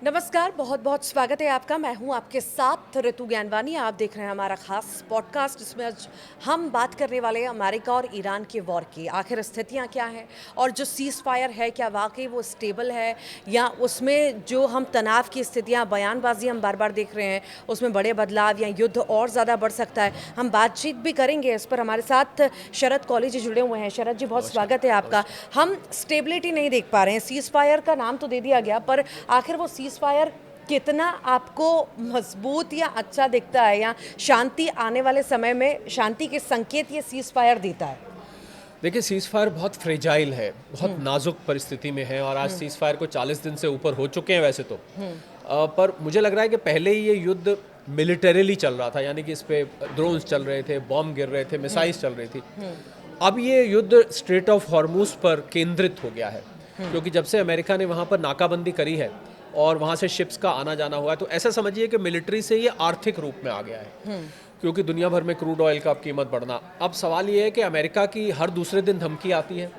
नमस्कार, बहुत बहुत स्वागत है आपका। मैं हूं आपके साथ ऋतु ज्ञानवानी। आप देख रहे हैं हमारा खास पॉडकास्ट जिसमें आज हम बात करने वाले हैं अमेरिका और ईरान के वॉर की। आखिर स्थितियां क्या हैं और जो सीज़ फायर है क्या वाकई वो स्टेबल है या उसमें जो हम तनाव की स्थितियां, बयानबाजी हम बार बार देख रहे हैं, उसमें बड़े बदलाव या युद्ध और ज़्यादा बढ़ सकता है। हम बातचीत भी करेंगे इस पर। हमारे साथ शरद कॉलेज जी जुड़े हुए हैं। शरद जी, बहुत स्वागत है आपका। हम स्टेबिलिटी नहीं देख पा रहे हैं। सीज़ फायर का नाम तो दे दिया गया, पर आखिर वो सीज़ फायर कितना आपको मजबूत या अच्छा दिखता है, या शांति आने वाले समय में शांति के संकेत ये सीज़ फायर देता है? देखिए, सीज़ फायर बहुत फ्रेजाइल है, बहुत नाजुक परिस्थिति में है और आज सीज़ फायर को 40 दिन से ऊपर हो चुके हैं वैसे तो। पर मुझे लग रहा है कि पहले ही ये युद्ध मिलिटरीली चल रहा था, यानी कि इस पे ड्रोन्स चल रहे थे, बॉम्ब गिर रहे थे, मिसाइल्स चल रही थी। अब ये युद्ध स्ट्रेट ऑफ हॉर्मुज पर केंद्रित हो गया है, क्योंकि जब से अमेरिका ने वहाँ पर नाकाबंदी करी है और वहाँ से शिप्स का आना जाना हुआ है, तो ऐसा समझिए कि मिलिट्री से ये आर्थिक रूप में आ गया है, क्योंकि दुनिया भर में क्रूड ऑयल का कीमत बढ़ना। अब सवाल ये है कि अमेरिका की हर दूसरे दिन धमकी आती है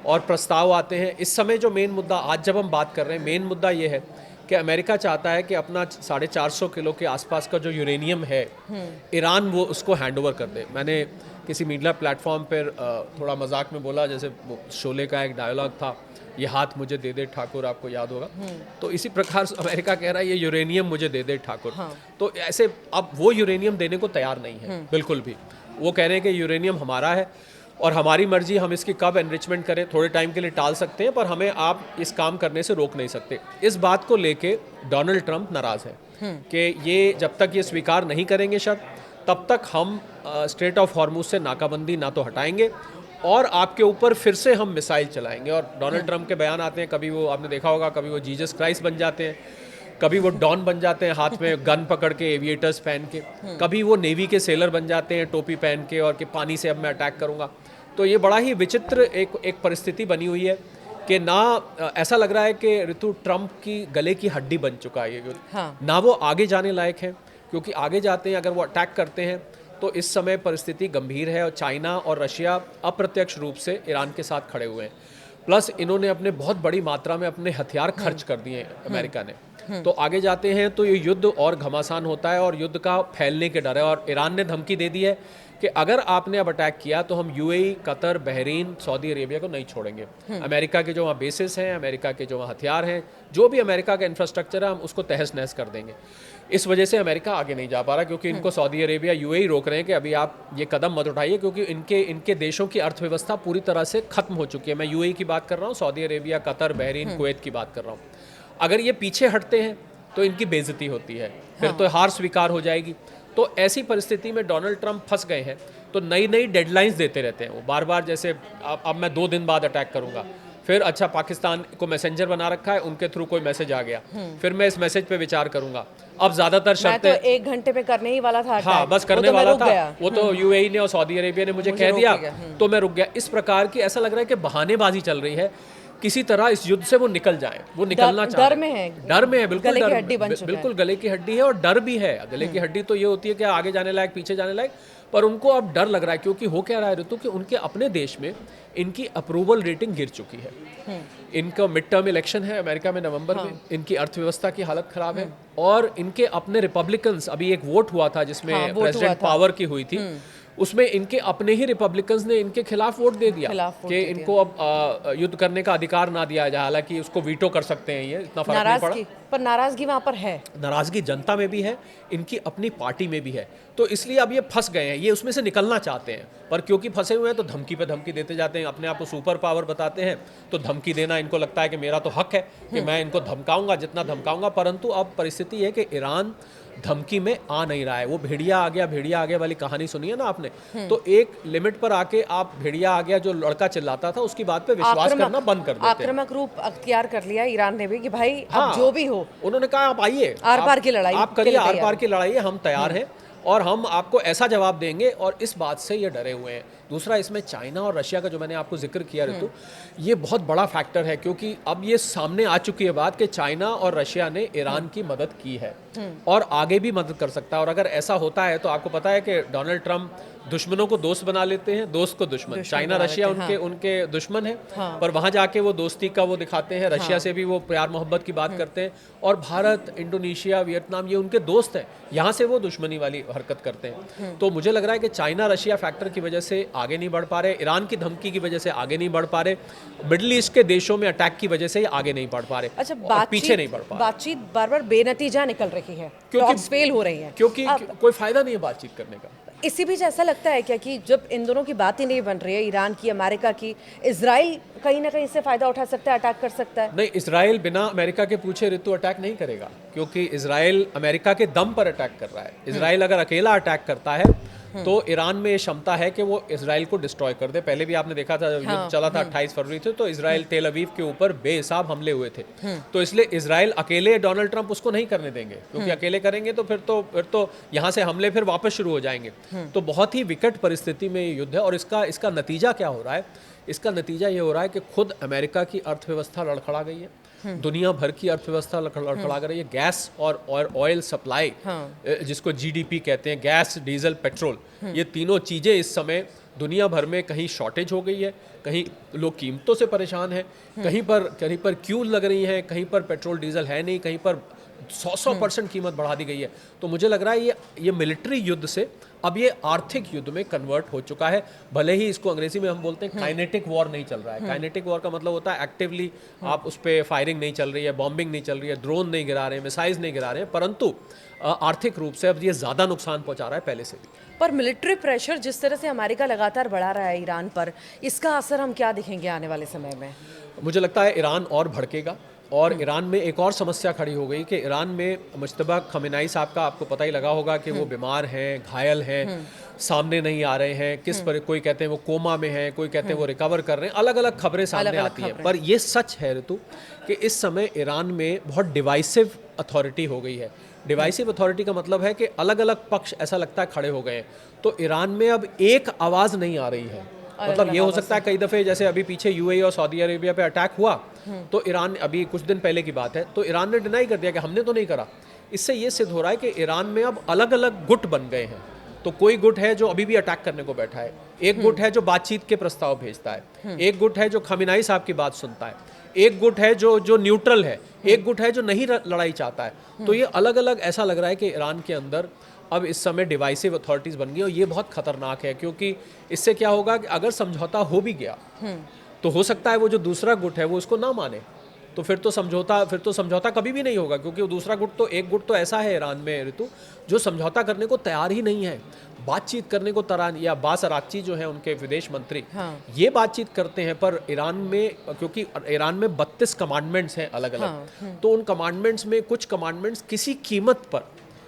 और प्रस्ताव आते हैं। इस समय जो मेन मुद्दा आज जब हम बात कर रहे हैं, मेन मुद्दा ये है कि अमेरिका चाहता है कि अपना 450 किलो के आसपास का जो यूरेनियम है, ईरान वो उसको हैंड ओवर कर दे। मैंने किसी मीडिया प्लेटफॉर्म पर थोड़ा मजाक में बोला, जैसे वो शोले का एक डायलॉग था, ये हाथ मुझे दे दे ठाकुर, आपको याद होगा। तो इसी प्रकार से अमेरिका कह रहा है ये यूरेनियम मुझे दे दे ठाकुर। तो ऐसे अब वो यूरेनियम देने को तैयार नहीं है बिल्कुल भी। वो कह रहे हैं कि यूरेनियम हमारा है और हमारी मर्जी, हम इसकी कब एनरिचमेंट करें थोड़े टाइम के लिए टाल सकते हैं, पर हमें आप इस काम करने से रोक नहीं सकते। इस बात को लेके डोनाल्ड ट्रंप नाराज है कि ये जब तक ये स्वीकार नहीं करेंगे शर्त, तब तक हम स्ट्रेट ऑफ हॉर्मुज से नाकाबंदी ना तो हटाएंगे और आपके ऊपर फिर से हम मिसाइल चलाएंगे। और डोनाल्ड ट्रंप के बयान आते हैं, कभी वो आपने देखा होगा, कभी वो जीसस क्राइस्ट बन जाते हैं, कभी वो डॉन बन जाते हैं हाथ में गन पकड़ के, एविएटर्स पहन के, कभी वो नेवी के सेलर बन जाते हैं टोपी पहन के और कि पानी से अब मैं अटैक करूंगा। तो ये बड़ा ही विचित्र एक परिस्थिति बनी हुई है कि ना ऐसा लग रहा है कि ऋतु ट्रंप की गले की हड्डी बन चुका है ये युद्ध। ना वो आगे जाने लायक है, क्योंकि आगे जाते हैं अगर वो अटैक करते हैं तो इस समय परिस्थिति गंभीर है और चाइना और रशिया अप्रत्यक्ष रूप से ईरान के साथ खड़े हुए हैं। प्लस इन्होंने अपने बहुत बड़ी मात्रा में अपने हथियार खर्च कर दिए हैं अमेरिका ने। तो आगे जाते हैं तो ये युद्ध और घमासान होता है और युद्ध का फैलने के डर है। और ईरान ने धमकी दे दी है कि अगर आपने अब अटैक किया तो हम UAE, Qatar, Bahrain, Saudi Arabia को नहीं छोड़ेंगे। अमेरिका के जो वहाँ बेसिस हैं, अमेरिका के जो वहाँ हथियार हैं, जो भी अमेरिका का इंफ्रास्ट्रक्चर है, हम उसको तहस नहस कर देंगे। इस वजह से अमेरिका आगे नहीं जा पा रहा, क्योंकि इनको सऊदी अरेबिया, यूएई रोक रहे हैं कि अभी आप ये कदम मत उठाइए, क्योंकि इनके देशों की अर्थव्यवस्था पूरी तरह से खत्म हो चुकी है। मैं यूएई की बात कर रहा हूँ, Saudi Arabia, Qatar, Bahrain, Kuwait की बात कर रहा हूँ। अगर ये पीछे हटते हैं तो इनकी बेइज्जती होती है, फिर तो हार स्वीकार हो जाएगी। तो ऐसी परिस्थिति में डोनाल्ड ट्रंप फंस गए हैं, तो नई नई डेडलाइंस देते रहते हैं वो बार बार। जैसे अब मैं 2 दिन बाद अटैक करूंगा, फिर अच्छा पाकिस्तान को मैसेंजर बना रखा है, उनके थ्रू कोई मैसेज आ गया, फिर मैं इस मैसेज पे विचार करूंगा। अब ज्यादातर शर्तें तो 1 घंटे में करने ही वाला था। हाँ, बस करने वाला था वो तो यूएई ने और सऊदी अरेबिया ने मुझे कह दिया तो मैं रुक गया। इस प्रकार की ऐसा लग रहा है कि बहानेबाजी चल रही है, किसी तरह इस युद्ध से वो निकल जाए, वो निकलना चाहते हैं। डर में है, बिल्कुल गले की हड्डी बन चुका है। बिल्कुल गले की हड्डी है और डर भी है। गले की हड्डी तो ये होती है कि आगे जाने लायक, पीछे जाने लायक, पर उनको अब डर लग रहा है, क्योंकि हो क्या रहा है ऋतु कि उनके अपने देश में इनकी अप्रूवल रेटिंग गिर चुकी है। इनका मिड टर्म इलेक्शन है अमेरिका में नवंबर में, इनकी अर्थव्यवस्था की हालत खराब है और इनके अपने रिपब्लिकन्स, अभी एक वोट हुआ था जिसमें प्रेसिडेंट पावर की हुई थी, उसमें इनके अपने ही रिपब्लिकन्स ने इनके खिलाफ वोट दे दिया कि इनको अब युद्ध करने का अधिकार ना दिया जाए। हालांकि उसको वीटो कर सकते हैं, ये इतना फर्क नहीं पड़ा। पर नाराजगी वहां पर है, नाराजगी जनता में भी है, इनकी अपनी पार्टी में भी है। तो इसलिए अब ये फंस गए हैं, ये उसमें से निकलना चाहते हैं, पर क्योंकि फंसे हुए हैं तो धमकी पे धमकी देते जाते हैं। अपने आप को सुपर पावर बताते हैं, तो धमकी देना इनको लगता है कि मेरा तो हक है कि मैं इनको धमकाऊंगा, जितना धमकाऊंगा। परंतु अब परिस्थिति है कि ईरान धमकी में आ नहीं रहा है। वो भेड़िया आ गया वाली कहानी सुनी है ना आपने, तो एक लिमिट पर आके आप भेड़िया आ गया, जो लड़का चिल्लाता था, उसकी बात पे विश्वास करना बंद कर देते हैं। आक्रामक रूप अख्तियार कर लिया ईरान ने भी कि भाई अब जो भी हो। उन्होंने कहा आप आइए, आर पार की लड़ाई आप करिए, आर पार की लड़ाई, हम तैयार हैं और हम आपको ऐसा जवाब देंगे। और इस बात से ये डरे हुए हैं। दूसरा इसमें चाइना और रशिया का जो मैंने आपको जिक्र किया ऋतु, ये बहुत बड़ा फैक्टर है क्योंकि अब ये सामने आ चुकी है बात कि चाइना और रशिया ने ईरान की मदद की है और आगे भी मदद कर सकता है। और अगर ऐसा होता है तो आपको पता है कि डोनाल्ड ट्रंप दुश्मनों को दोस्त बना लेते हैं, दोस्त को दुश्मन। चाइना रशिया उनके उनके दुश्मन है, पर वहां जाके वो दोस्ती का वो दिखाते हैं। रशिया से भी वो प्यार मोहब्बत की बात करते हैं और भारत, इंडोनेशिया, वियतनाम ये उनके दोस्त हैं, यहाँ से वो दुश्मनी वाली हरकत करते हैं। तो मुझे लग रहा है कि चाइना रशिया फैक्टर की वजह से आगे नहीं बढ़ पा रहे, ईरान की धमकी की वजह से आगे नहीं बढ़ पा रहे, मिडिल ईस्ट के देशों में अटैक की वजह से आगे नहीं बढ़ पा रहे, अच्छा, और पीछे नहीं बढ़ पा रहे, बातचीत बार बार बेनतीजा निकल रही है, टॉक्स फेल हो रही हैं, क्योंकि कोई फायदा नहीं है बातचीत करने का। इसी बीच ऐसा लगता है क्या कि जब इन दोनों की बात ही नहीं बन रही है, ईरान की, अमेरिका की, इजराइल कहीं ना कहीं इससे फायदा उठा सकता है, अटैक कर सकता है? नहीं, इजराइल बिना अमेरिका के पूछे ऋतु अटैक नहीं करेगा, क्योंकि इजराइल अमेरिका के दम पर अटैक कर रहा है। इजराइल अगर अकेला अटैक करता है तो ईरान में ये क्षमता है कि वो इजराइल को डिस्ट्रॉय कर दे। पहले भी आपने देखा था जब युद्ध चला था 28 फरवरी से, तो इजराइल तेल अवीव के ऊपर बेहिसाब हमले हुए थे। तो इसलिए इजराइल अकेले डोनाल्ड ट्रंप उसको नहीं करने देंगे, क्योंकि अकेले करेंगे तो फिर तो यहाँ से हमले फिर वापस शुरू हो जाएंगे। तो बहुत ही विकट परिस्थिति में ये युद्ध है। और इसका नतीजा क्या हो रहा है? इसका नतीजा ये हो रहा है कि खुद अमेरिका की अर्थव्यवस्था लड़खड़ा गई है, दुनिया भर की अर्थव्यवस्था लड़खड़ा कर रही है। गैस और ऑयल सप्लाई, जिसको जीडीपी कहते हैं, गैस, डीजल, पेट्रोल, ये तीनों चीज़ें इस समय दुनिया भर में कहीं शॉर्टेज हो गई है, कहीं लोग कीमतों से परेशान हैं, कहीं पर क्यू लग रही हैं, कहीं पर पेट्रोल डीजल है नहीं, कहीं पर 100% कीमत बढ़ा दी गई है। तो मुझे लग रहा है ये मिलिट्री युद्ध से अब ये आर्थिक युद्ध में कन्वर्ट हो चुका है। भले ही इसको अंग्रेजी में हम बोलते हैं काइनेटिक वॉर नहीं चल रहा है। काइनेटिक वॉर का मतलब होता है एक्टिवली आप उस पर फायरिंग नहीं चल रही है, बॉम्बिंग नहीं चल रही है, ड्रोन नहीं गिरा रहे हैं, मिसाइल्स नहीं गिरा रहे हैं, परंतु आर्थिक रूप से अब ये ज़्यादा नुकसान पहुंचा रहा है पहले से भी। पर मिलिट्री प्रेशर जिस तरह से अमेरिका लगातार बढ़ा रहा है ईरान पर, इसका असर हम क्या दिखेंगे आने वाले समय में? मुझे लगता है ईरान और भड़केगा। और ईरान में एक और समस्या खड़ी हो गई कि ईरान में मुश्तबा खमेनाई साहब का आपको पता ही लगा होगा कि वो बीमार हैं, घायल हैं, सामने नहीं आ रहे हैं, कोई कहते हैं वो कोमा में हैं, कोई कहते हैं वो रिकवर कर रहे हैं, अलग अलग खबरें सामने आती हैं। पर ये सच है ऋतु कि इस समय ईरान में बहुत डिवाइसिव अथॉरिटी हो गई है। डिवाइसिव अथॉरिटी का मतलब है कि अलग अलग पक्ष ऐसा लगता है खड़े हो गए हैं। तो ईरान में अब एक आवाज़ नहीं आ रही है। मतलब ये हो सकता है कई दफ़े, जैसे अभी पीछे यूएई और सऊदी अरेबिया पे अटैक हुआ, तो ईरान, अभी कुछ दिन पहले की बात है, तो ईरान ने डिनाई कर दिया कि हमने तो नहीं करा। इससे ये सिद्ध हो रहा है कि ईरान में अब अलग अलग गुट बन गए हैं। तो कोई गुट है जो अभी भी अटैक करने को बैठा है, एक गुट है जो बातचीत के प्रस्ताव भेजता है, एक गुट है जो खमेनाई साहब की बात सुनता है, एक गुट है जो न्यूट्रल है, एक गुट है जो नहीं लड़ाई चाहता है। तो ये अलग अलग ऐसा लग रहा है कि ईरान के अंदर अब इस समय डिवाइसिव अथॉरिटीज़ बन गई, और ये बहुत खतरनाक है, क्योंकि इससे क्या होगा कि अगर समझौता हो भी गया तो हो सकता है वो जो दूसरा गुट है वो उसको ना माने, तो फिर तो समझौता कभी भी नहीं होगा, क्योंकि वो दूसरा गुट, एक गुट तो ऐसा है ईरान में ऋतु जो समझौता करने को तैयार ही नहीं है, बातचीत करने को तैयार। या अब्बास अराक्ची जो है उनके विदेश मंत्री, ये बातचीत करते हैं, पर ईरान में, क्योंकि ईरान में 32 कमांडमेंट्स हैं अलग अलग, तो उन कमांडमेंट्स में कुछ कमांडमेंट्स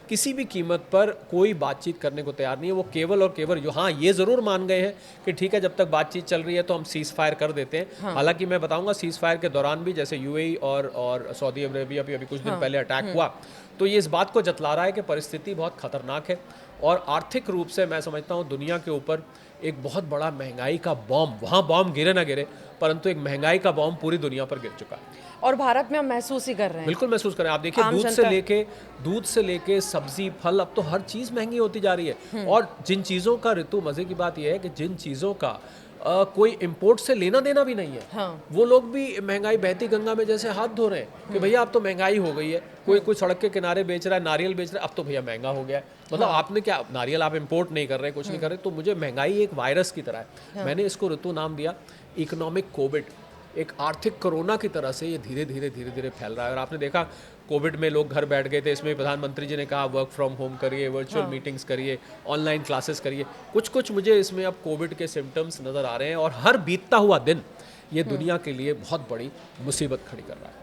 किसी भी कीमत पर कोई बातचीत करने को तैयार नहीं है। वो केवल और केवल हाँ ये ज़रूर मान गए हैं कि ठीक है, जब तक बातचीत चल रही है तो हम सीज़ फायर कर देते हैं। हालांकि मैं बताऊंगा, सीज़ फायर के दौरान भी जैसे यूएई और सऊदी अरेबिया भी अभी कुछ दिन पहले अटैक हुआ, तो ये इस बात को जतला रहा है कि परिस्थिति बहुत खतरनाक है। और आर्थिक रूप से मैं समझता हूँ दुनिया के ऊपर एक बहुत बड़ा महंगाई का बॉम्ब, वहाँ बॉम्ब गिरे ना गिरे, परंतु एक महंगाई का बॉम्ब पूरी दुनिया पर गिर चुका है। और भारत में हम महसूस ही कर रहे हैं। बिल्कुल महसूस कर रहे हैं। आप देखिए, दूध से लेके सब्जी, फल, अब तो हर चीज़ महंगी होती जा रही है। और जिन चीज़ों का ऋतु, मज़े की बात यह है कि जिन चीज़ों का कोई इंपोर्ट से लेना देना भी नहीं है, वो लोग भी महंगाई बहती गंगा में जैसे हाथ धो रहे हैं कि भैया अब तो महंगाई हो गई है। कोई सड़क के किनारे बेच रहा है, नारियल बेच रहा है, अब तो भैया महंगा हो गया है। मतलब आपने क्या, नारियल आप इंपोर्ट नहीं कर रहे, कुछ नहीं कर रहे। तो मुझे महंगाई एक वायरस की तरह है। मैंने इसको ऋतु नाम दिया इकोनॉमिक कोविड। एक आर्थिक कोरोना की तरह से ये धीरे धीरे फैल रहा है। और आपने देखा, कोविड में लोग घर बैठ गए थे, इसमें प्रधानमंत्री जी ने कहा वर्क फ्रॉम होम करिए, वर्चुअल मीटिंग्स करिए, ऑनलाइन क्लासेस करिए। कुछ मुझे इसमें अब कोविड के सिम्टम्स नज़र आ रहे हैं, और हर बीतता हुआ दिन ये दुनिया के लिए बहुत बड़ी मुसीबत खड़ी कर रहा है।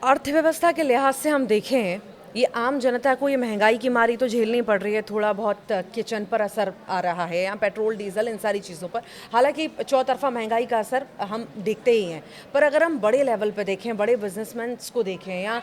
अर्थव्यवस्था के लिहाज से हम देखें ये आम जनता को ये महंगाई की मारी तो झेलनी पड़ रही है, थोड़ा बहुत किचन पर असर आ रहा है, या पेट्रोल डीजल इन सारी चीज़ों पर। हालांकि चौतरफा महंगाई का असर हम देखते ही हैं, पर अगर हम बड़े लेवल पर देखें, बड़े बिजनेसमैन को देखें, या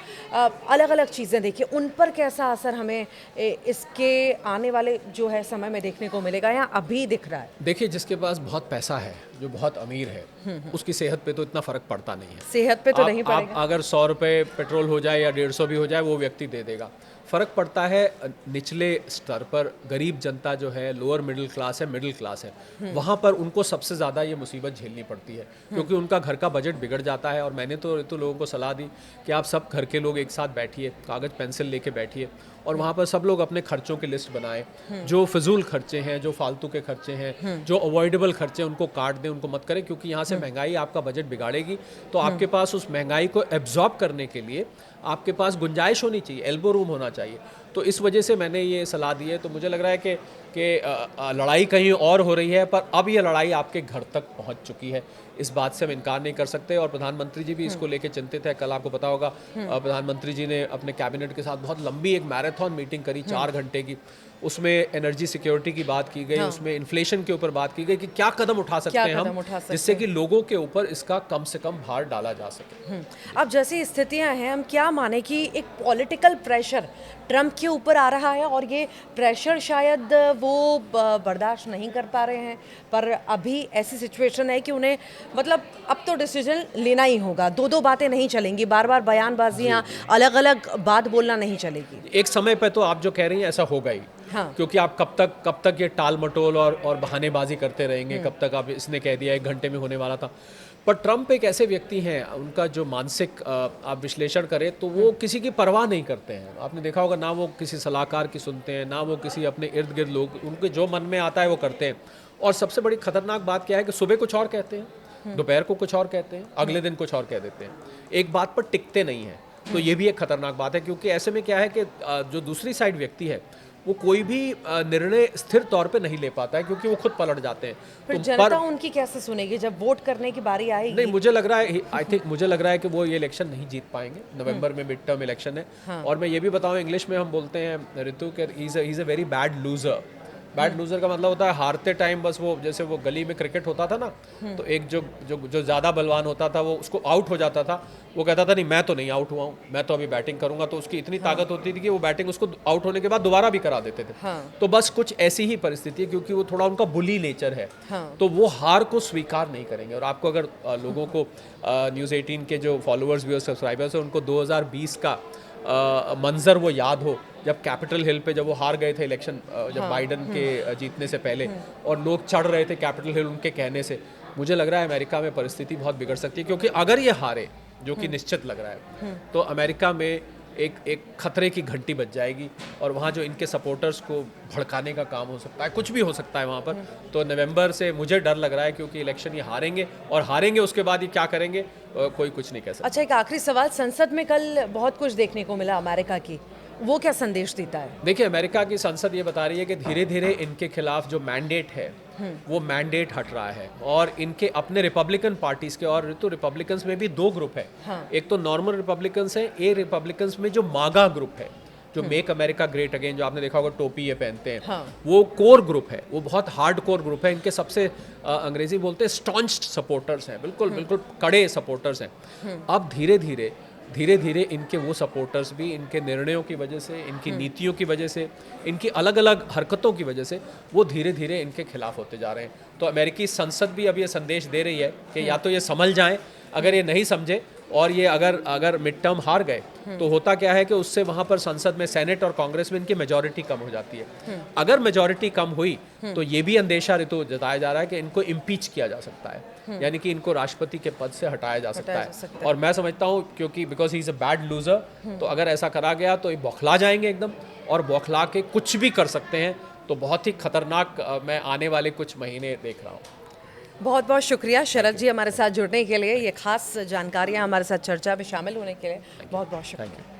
अलग अलग चीज़ें देखें, उन पर कैसा असर हमें इसके आने वाले जो है समय में देखने को मिलेगा, या अभी दिख रहा है? देखिए, जिसके पास बहुत पैसा है, जो बहुत अमीर है, उसकी सेहत पे तो इतना फ़र्क पड़ता नहीं है। सेहत पे तो नहीं आप पड़ेगा। अगर 100 रुपये पेट्रोल हो जाए या 150 भी हो जाए, वो व्यक्ति दे देगा। फ़र्क पड़ता है निचले स्तर पर, गरीब जनता जो है, लोअर मिडिल क्लास है, मिडिल क्लास है, वहाँ पर उनको सबसे ज़्यादा ये मुसीबत झेलनी पड़ती है, क्योंकि उनका घर का बजट बिगड़ जाता है। और मैंने तो लोगों को सलाह दी कि आप सब घर के लोग एक साथ बैठिए, कागज़ पेंसिल लेके बैठिए, और वहाँ पर सब लोग अपने खर्चों की लिस्ट बनाएं। जो फिजूल खर्चे हैं, जो फालतू के खर्चे हैं, जो अवॉइडेबल खर्चे हैं, उनको काट दें, उनको मत करें, क्योंकि यहाँ से महंगाई आपका बजट बिगाड़ेगी। तो आपके पास उस महंगाई को एब्जॉर्ब करने के लिए आपके पास गुंजाइश होनी चाहिए, एल्बो रूम होना चाहिए। तो इस वजह से मैंने ये सलाह दी है। तो मुझे लग रहा है कि लड़ाई कहीं और हो रही है, पर अब ये लड़ाई आपके घर तक पहुंच चुकी है, इस बात से हम इनकार नहीं कर सकते। और प्रधानमंत्री जी भी इसको लेके चिंतित है। कल आपको पता होगा, प्रधानमंत्री जी ने अपने कैबिनेट के साथ बहुत लंबी एक मैराथन मीटिंग करी, 4 घंटे की। उसमें एनर्जी सिक्योरिटी की बात की गई, उसमें इन्फ्लेशन के ऊपर बात की गई कि क्या कदम उठा सकते हैं हम, जिससे कि लोगों के ऊपर इसका कम से कम भार डाला जा सके। अब जैसी स्थितियां हैं, हम क्या माने कि एक पॉलिटिकल प्रेशर ट्रंप के ऊपर आ रहा है, और ये प्रेशर शायद वो बर्दाश्त नहीं कर पा रहे हैं, पर अभी ऐसी सिचुएशन है कि उन्हें मतलब अब तो डिसीजन लेना ही होगा। दो बातें नहीं चलेंगी, बार बार बयानबाजियां, अलग अलग बात बोलना नहीं चलेगी। एक समय पे तो आप जो कह रही हैं ऐसा होगा ही। हाँ। क्योंकि आप कब तक ये टाल मटोल और बहानेबाजी करते रहेंगे, कब तक आप इसने कह दिया 1 घंटे में होने वाला था। पर ट्रंप एक ऐसे व्यक्ति हैं, उनका जो मानसिक आप विश्लेषण करें तो वो किसी की परवाह नहीं करते हैं। आपने देखा होगा, ना वो किसी सलाहकार की सुनते हैं, ना वो किसी अपने इर्द गिर्द लोग, उनके जो मन में आता है वो करते हैं। और सबसे बड़ी खतरनाक बात क्या है कि सुबह कुछ और कहते हैं, दोपहर को कुछ और कहते हैं, अगले दिन कुछ और कह देते हैं, एक बात पर टिकते नहीं हैं। तो ये भी एक खतरनाक बात है, क्योंकि ऐसे में क्या है कि जो दूसरी साइड व्यक्ति है, वो कोई भी निर्णय स्थिर तौर पे नहीं ले पाता है, क्योंकि वो खुद पलट जाते हैं। फिर जनता उनकी कैसे सुनेगी जब वोट करने की बारी आएगी? नहीं, मुझे लग रहा है कि वो ये इलेक्शन नहीं जीत पाएंगे। नवंबर में मिड टर्म इलेक्शन है। हाँ। और मैं ये भी बताऊं, इंग्लिश में हम बोलते हैं ऋतु के, he is a very bad loser. Bad loser का मतलब होता है हारते टाइम बस वो, जैसे वो गली में क्रिकेट होता था ना, तो एक जो ज़्यादा बलवान होता था वो उसको आउट हो जाता था, वो कहता था नहीं मैं तो नहीं आउट हुआ हूँ, मैं तो अभी बैटिंग करूंगा। तो उसकी इतनी ताकत होती थी कि वो बैटिंग उसको आउट होने के बाद दोबारा भी करा देते थे। हाँ। तो बस कुछ ऐसी ही परिस्थिति है, क्योंकि वो थोड़ा उनका बुली नेचर है। हाँ। तो वो हार को स्वीकार नहीं करेंगे। और आपको अगर लोगों को न्यूज़ 18 के जो फॉलोअर्स भी और सब्सक्राइबर्स हैं, उनको 2020 का मंजर वो याद हो, जब कैपिटल हिल पे जब वो हार गए थे इलेक्शन, जब बाइडन के जीतने से पहले, और लोग चढ़ रहे थे कैपिटल हिल उनके कहने से, मुझे लग रहा है अमेरिका में परिस्थिति बहुत बिगड़ सकती है। क्योंकि अगर ये हारे, जो कि निश्चित लग रहा है, तो अमेरिका में एक खतरे की घंटी बज जाएगी, और वहाँ जो इनके सपोर्टर्स को भड़काने का काम हो सकता है, कुछ भी हो सकता है वहाँ पर। तो नवंबर से मुझे डर लग रहा है, क्योंकि इलेक्शन ये हारेंगे, और हारेंगे उसके बाद ये क्या करेंगे कोई कुछ नहीं कह सकता। अच्छा, एक आखिरी सवाल, संसद में कल बहुत कुछ देखने को मिला अमेरिका की, वो क्या संदेश देता है? देखिए, अमेरिका की संसद ये बता रही है कि धीरे धीरे इनके खिलाफ जो मैंडेट है वो मैंडेट हट रहा है, और इनके अपने रिपब्लिकन पार्टीज के, और तो रिपब्लिकन्स में भी 2 ग्रुप है। हाँ। एक तो नॉर्मल रिपब्लिकन्स है, एक रिपब्लिकन्स में जो मागा ग्रुप है, जो मेक अमेरिका ग्रेट अगेन, जो आपने देखा होगा टोपी ये पहनते हैं। हाँ। वो कोर ग्रुप है, वो बहुत हार्ड कोर ग्रुप है। इनके सबसे अंग्रेजी बोलते हैं स्टॉन्च्ड सपोर्टर्स हैं, बिल्कुल कड़े सपोर्टर्स हैं। अब धीरे धीरे इनके वो सपोर्टर्स भी इनके निर्णयों की वजह से, इनकी नीतियों की वजह से, इनकी अलग अलग हरकतों की वजह से, वो धीरे धीरे इनके खिलाफ होते जा रहे हैं। तो अमेरिकी संसद भी अब ये संदेश दे रही है कि या तो ये संभल जाएं, अगर ये नहीं समझे और ये अगर मिड टर्म हार गए, तो होता क्या है कि उससे वहाँ पर संसद में, सेनेट और कांग्रेस में इनकी मेजॉरिटी कम हो जाती है। अगर मेजॉरिटी कम हुई तो ये भी अंदेशा ऋतु जताया जा रहा है कि इनको इम्पीच किया जा सकता है, यानी कि इनको राष्ट्रपति के पद से हटाया जा सकता है। और मैं समझता हूँ, क्योंकि because he is a bad loser, तो अगर ऐसा करा गया तो ये बौखला जाएंगे एकदम, और बौखला के कुछ भी कर सकते हैं। तो बहुत ही खतरनाक मैं आने वाले कुछ महीने देख रहा हूँ। बहुत बहुत शुक्रिया शरद जी हमारे साथ जुड़ने के लिए, ये खास जानकारियाँ हमारे साथ चर्चा में शामिल होने के लिए बहुत बहुत शुक्रिया।